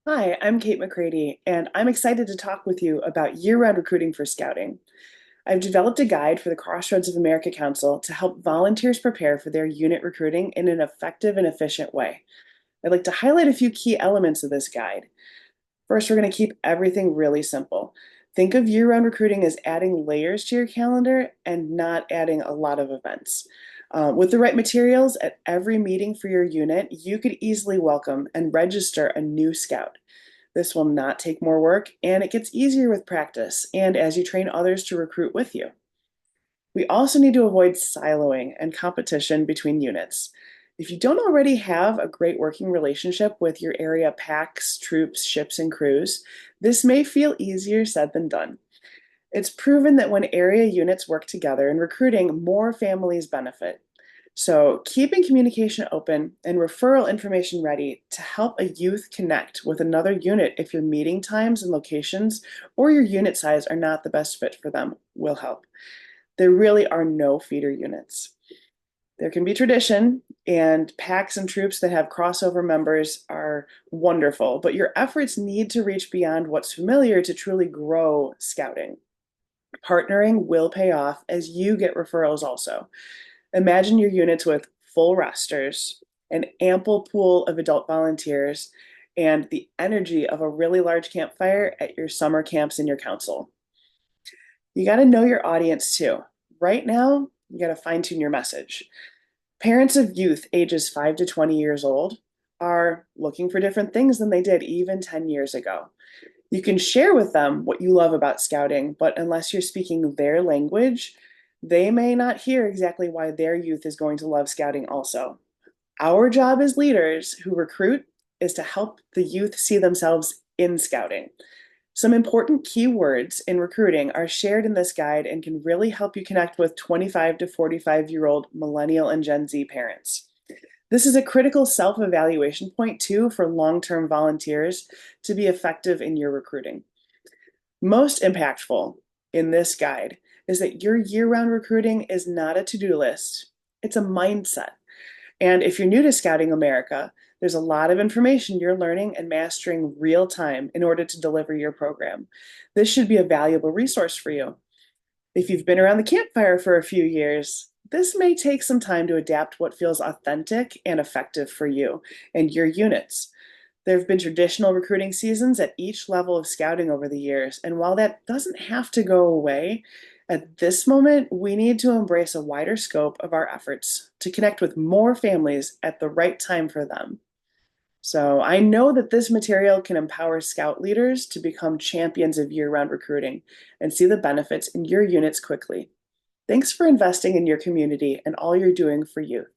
Hi, I'm Cait McCready, and I'm excited to talk with you about year-round recruiting for Scouting. I've developed a guide for the Crossroads of America Council to help volunteers prepare for their unit recruiting in an effective and efficient way. I'd like to highlight a few key elements of this guide. First, we're going to keep everything really simple. Think of year-round recruiting as adding layers to your calendar and not adding a lot of events. With the right materials at every meeting for your unit, you could easily welcome and register a new scout. This will not take more work, and it gets easier with practice and as you train others to recruit with you. We also need to avoid siloing and competition between units. If you don't already have a great working relationship with your area packs, troops, ships, and crews, this may feel easier said than done. It's proven that when area units work together in recruiting, more families benefit. So, keeping communication open and referral information ready to help a youth connect with another unit if your meeting times and locations or your unit size are not the best fit for them will help. There really are no feeder units. There can be tradition, and packs and troops that have crossover members are wonderful, but your efforts need to reach beyond what's familiar to truly grow scouting. Partnering will pay off as you get referrals also. Imagine your units with full rosters, an ample pool of adult volunteers, and the energy of a really large campfire at your summer camps in your council. You got to know your audience too. Right now, you got to fine tune your message. Parents of youth ages 5 to 20 years old are looking for different things than they did even 10 years ago. You can share with them what you love about scouting, but unless you're speaking their language, they may not hear exactly why their youth is going to love scouting also. Our job as leaders who recruit is to help the youth see themselves in scouting. Some important keywords in recruiting are shared in this guide and can really help you connect with 25 to 45-year-old millennial and Gen Z parents. This is a critical self-evaluation point too for long-term volunteers to be effective in your recruiting. Most impactful in this guide is that your year-round recruiting is not a to-do list, it's a mindset. And if you're new to Scouting America, there's a lot of information you're learning and mastering real time in order to deliver your program. This should be a valuable resource for you. If you've been around the campfire for a few years, this may take some time to adapt what feels authentic and effective for you and your units. There have been traditional recruiting seasons at each level of scouting over the years, and while that doesn't have to go away, at this moment, we need to embrace a wider scope of our efforts to connect with more families at the right time for them. So I know that this material can empower scout leaders to become champions of year-round recruiting and see the benefits in your units quickly. Thanks for investing in your community and all you're doing for youth.